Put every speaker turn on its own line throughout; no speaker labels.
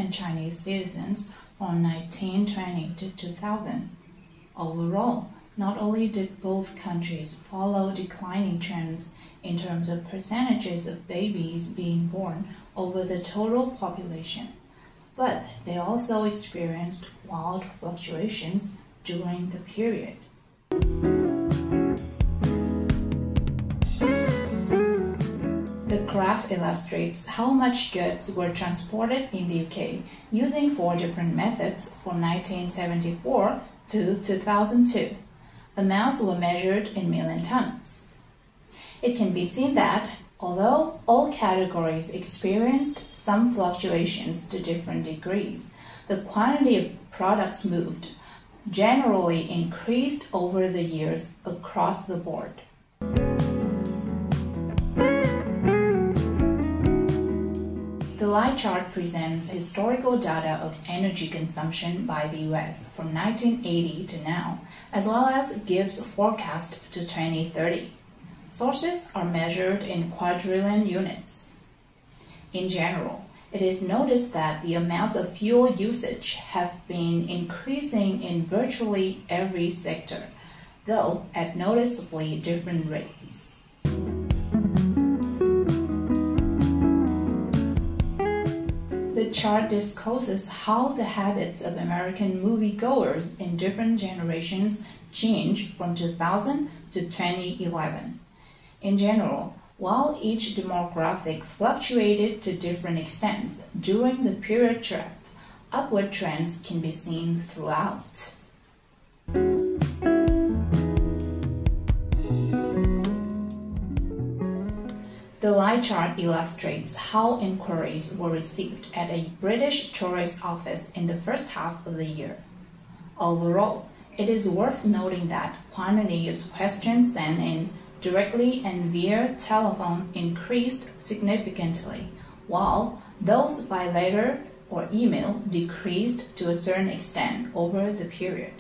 and Chinese citizens from 1920 to 2000. Overall, not only did both countries follow declining trends in terms of percentages of babies being born over the total population, but they also experienced wild fluctuations during the period. The graph illustrates how much goods were transported in the UK using 4 different methods from 1974 to 2002. Amounts were measured in million tons. It can be seen that, although all categories experienced some fluctuations to different degrees, the quantity of products moved generally increased over the years across the board. The lie chart presents historical data of energy consumption by the US from 1980 to now, as well as gives a forecast to 2030. Sources are measured in quadrillion units. In general, it is noticed that the amounts of fuel usage have been increasing in virtually every sector, though at noticeably different rates. The chart discloses how the habits of American moviegoers in different generations changed from 2000 to 2011. In general, while each demographic fluctuated to different extents during the period tracked, upward trends can be seen throughout. The lie chart illustrates how inquiries were received at a British tourist office in the first half of the year. Overall, it is worth noting that quantity of questions sent in directly and via telephone increased significantly, while those by letter or email decreased to a certain extent over the period.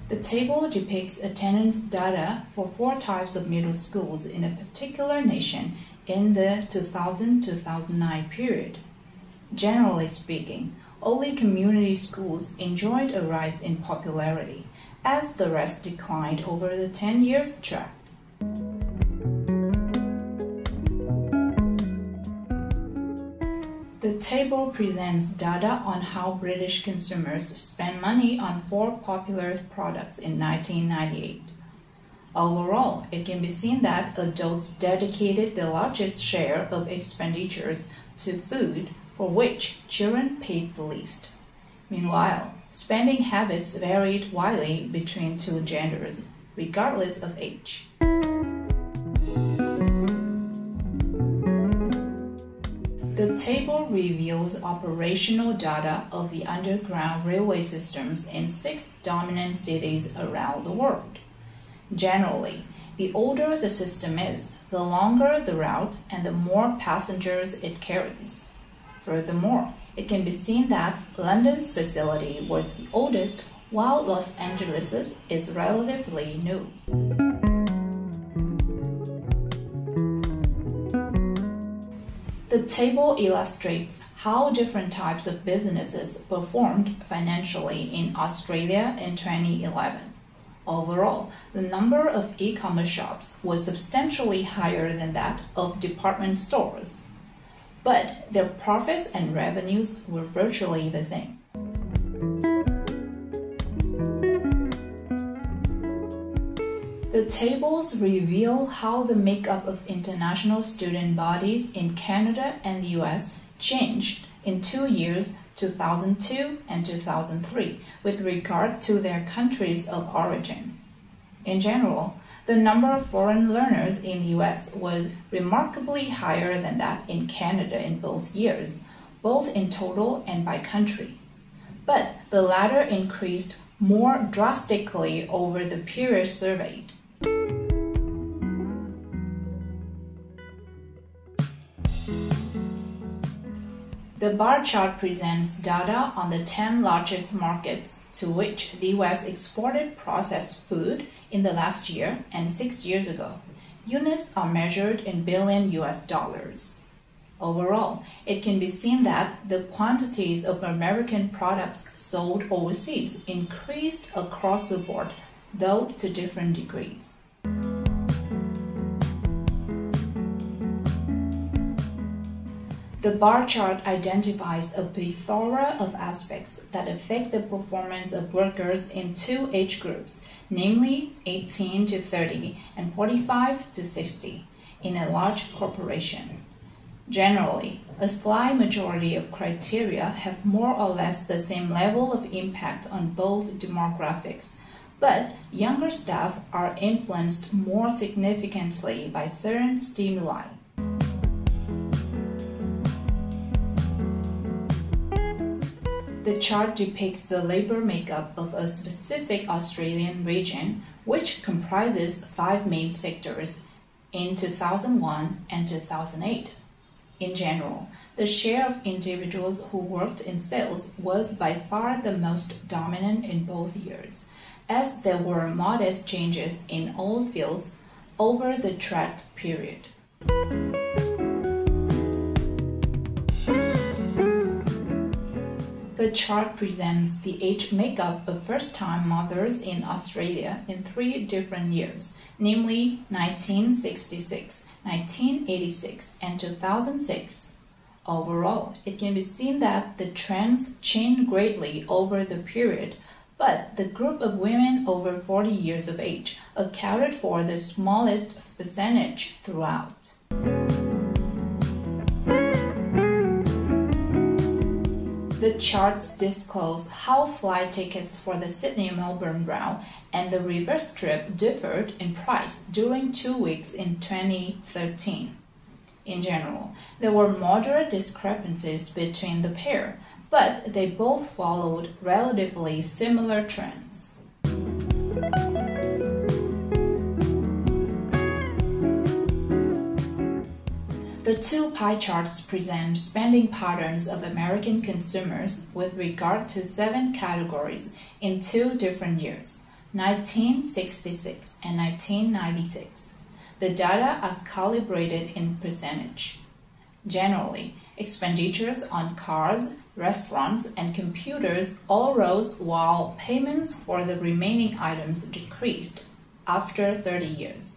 The table depicts attendance data for 4 types of middle schools in a particular nation in the 2000-2009 period. Generally speaking, only community schools enjoyed a rise in popularity, as the rest declined over the 10 years tracked. The table presents data on how British consumers spent money on 4 popular products in 1998. Overall, it can be seen that adults dedicated the largest share of expenditures to food, for which children paid the least. Meanwhile, spending habits varied widely between 2 genders, regardless of age. The table reveals operational data of the underground railway systems in 6 dominant cities around the world. Generally, the older the system is, the longer the route and the more passengers it carries. Furthermore, it can be seen that London's facility was the oldest, while Los Angeles's is relatively new. The table illustrates how different types of businesses performed financially in Australia in 2011. Overall, the number of e-commerce shops was substantially higher than that of department stores, but their profits and revenues were virtually the same. The tables reveal how the makeup of international student bodies in Canada and the US changed in 2 years, 2002 and 2003, with regard to their countries of origin. In general, the number of foreign learners in the US was remarkably higher than that in Canada in both years, both in total and by country. But the latter increased more drastically over the period surveyed. The bar chart presents data on the 10 largest markets to which the US exported processed food in the last year and 6 years ago. Units are measured in billion US dollars. Overall, it can be seen that the quantities of American products sold overseas increased across the board, though to different degrees. The bar chart identifies a plethora of aspects that affect the performance of workers in two age groups, namely 18 to 30 and 45 to 60, in a large corporation. Generally, a slight majority of criteria have more or less the same level of impact on both demographics, but younger staff are influenced more significantly by certain stimuli. The chart depicts the labor makeup of a specific Australian region, which comprises 5 main sectors in 2001 and 2008. In general, the share of individuals who worked in sales was by far the most dominant in both years, as there were modest changes in all fields over the tracked period. The chart presents the age makeup of first-time mothers in Australia in 3 different years, namely 1966, 1986, and 2006. Overall, it can be seen that the trends changed greatly over the period, but the group of women over 40 years of age accounted for the smallest percentage throughout. The charts disclose how flight tickets for the Sydney-Melbourne route and the reverse trip differed in price during 2 weeks in 2013. In general, there were moderate discrepancies between the pair, but they both followed relatively similar trends. The 2 pie charts present spending patterns of American consumers with regard to 7 categories in 2 different years, 1966 and 1996. The data are calibrated in percentage. Generally, expenditures on cars, restaurants, and computers all rose while payments for the remaining items decreased after 30 years.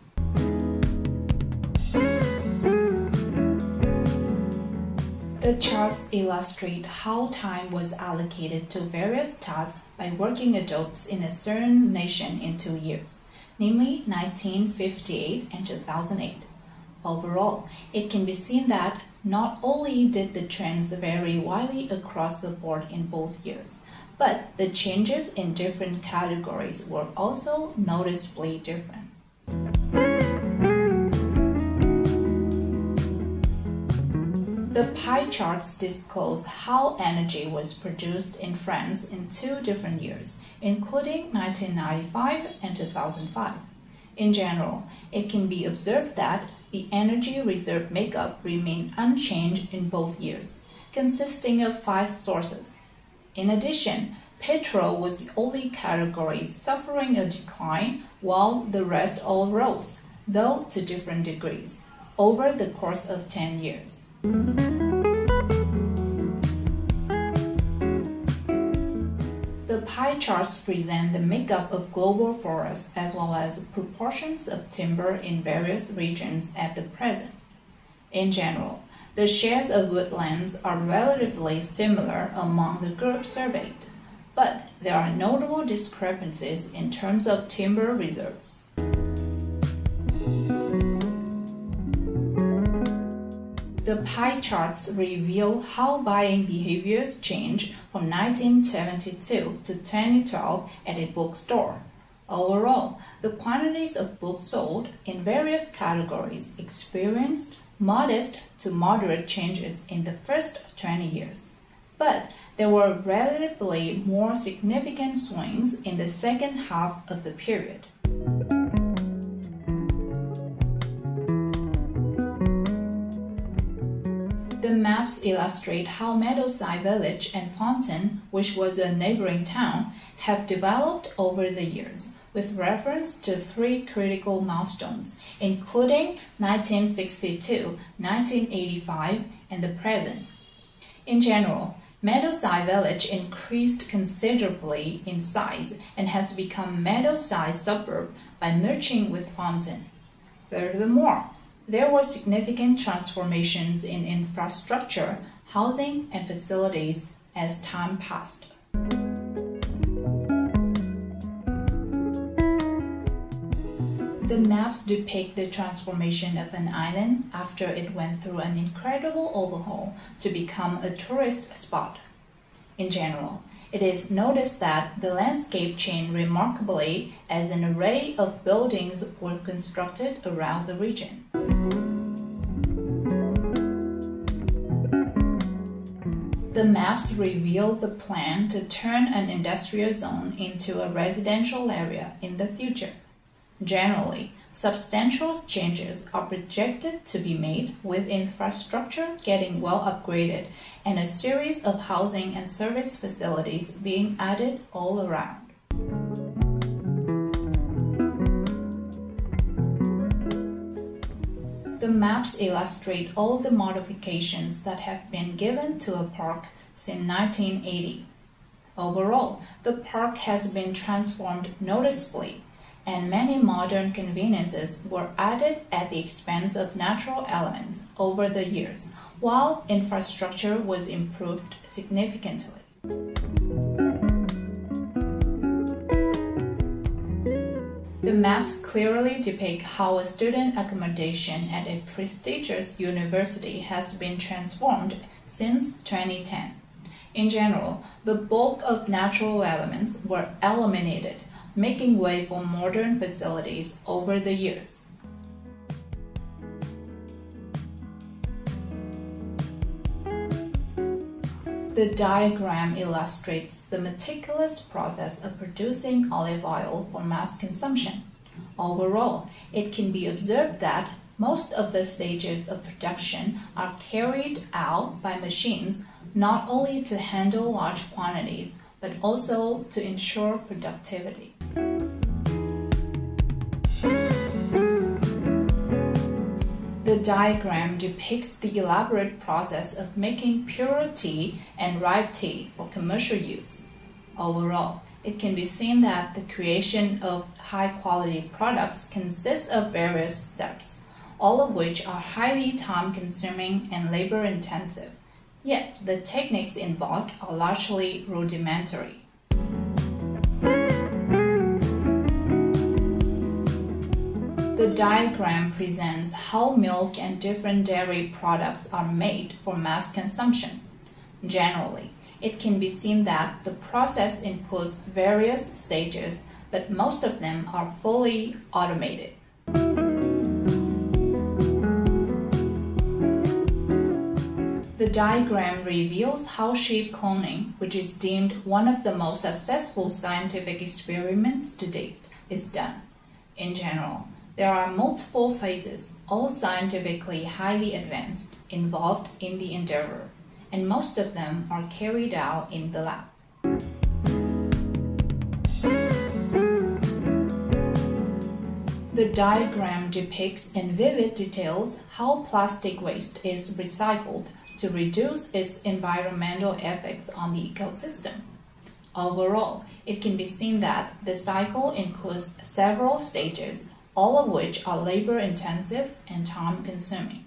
The charts illustrate how time was allocated to various tasks by working adults in a certain nation in 2 years, namely 1958 and 2008. Overall, it can be seen that not only did the trends vary widely across the board in both years, but the changes in different categories were also noticeably different. The pie charts disclose how energy was produced in France in 2 different years, including 1995 and 2005. In general, it can be observed that the energy reserve makeup remained unchanged in both years, consisting of 5 sources. In addition, petrol was the only category suffering a decline, while the rest all rose, though to different degrees, over the course of 10 years. The pie charts present the makeup of global forests as well as proportions of timber in various regions at the present. In general, the shares of woodlands are relatively similar among the groups surveyed, but there are notable discrepancies in terms of timber reserves. The pie charts reveal how buying behaviors changed from 1972 to 2012 at a bookstore. Overall, the quantities of books sold in various categories experienced modest to moderate changes in the first 20 years, but there were relatively more significant swings in the second half of the period. The maps illustrate how Meadowside Village and Fountain, which was a neighboring town, have developed over the years, with reference to 3 critical milestones, including 1962, 1985, and the present. In general, Meadowside Village increased considerably in size and has become Meadowside suburb by merging with Fountain. Furthermore, there were significant transformations in infrastructure, housing, and facilities as time passed. The maps depict the transformation of an island after it went through an incredible overhaul to become a tourist spot. In general, it is noticed that the landscape changed remarkably as an array of buildings were constructed around the region. The maps reveal the plan to turn an industrial zone into a residential area in the future. Generally, substantial changes are projected to be made, with infrastructure getting well upgraded and a series of housing and service facilities being added all around. The maps illustrate all the modifications that have been given to a park since 1980. Overall, the park has been transformed noticeably, and many modern conveniences were added at the expense of natural elements over the years, while infrastructure was improved significantly. The maps clearly depict how a student accommodation at a prestigious university has been transformed since 2010. In general, the bulk of natural elements were eliminated, making way for modern facilities over the years. The diagram illustrates the meticulous process of producing olive oil for mass consumption. Overall, it can be observed that most of the stages of production are carried out by machines, not only to handle large quantities, but also to ensure productivity. The diagram depicts the elaborate process of making pure tea and ripe tea for commercial use. Overall, it can be seen that the creation of high-quality products consists of various steps, all of which are highly time-consuming and labor-intensive. Yet, the techniques involved are largely rudimentary. The diagram presents how milk and different dairy products are made for mass consumption. Generally, it can be seen that the process includes various stages, but most of them are fully automated. The diagram reveals how sheep cloning, which is deemed one of the most successful scientific experiments to date, is done. In general, there are multiple phases, all scientifically highly advanced, involved in the endeavor, and most of them are carried out in the lab. The diagram depicts in vivid details how plastic waste is recycled to reduce its environmental effects on the ecosystem. Overall, it can be seen that the cycle includes several stages, all of which are labor-intensive and time-consuming.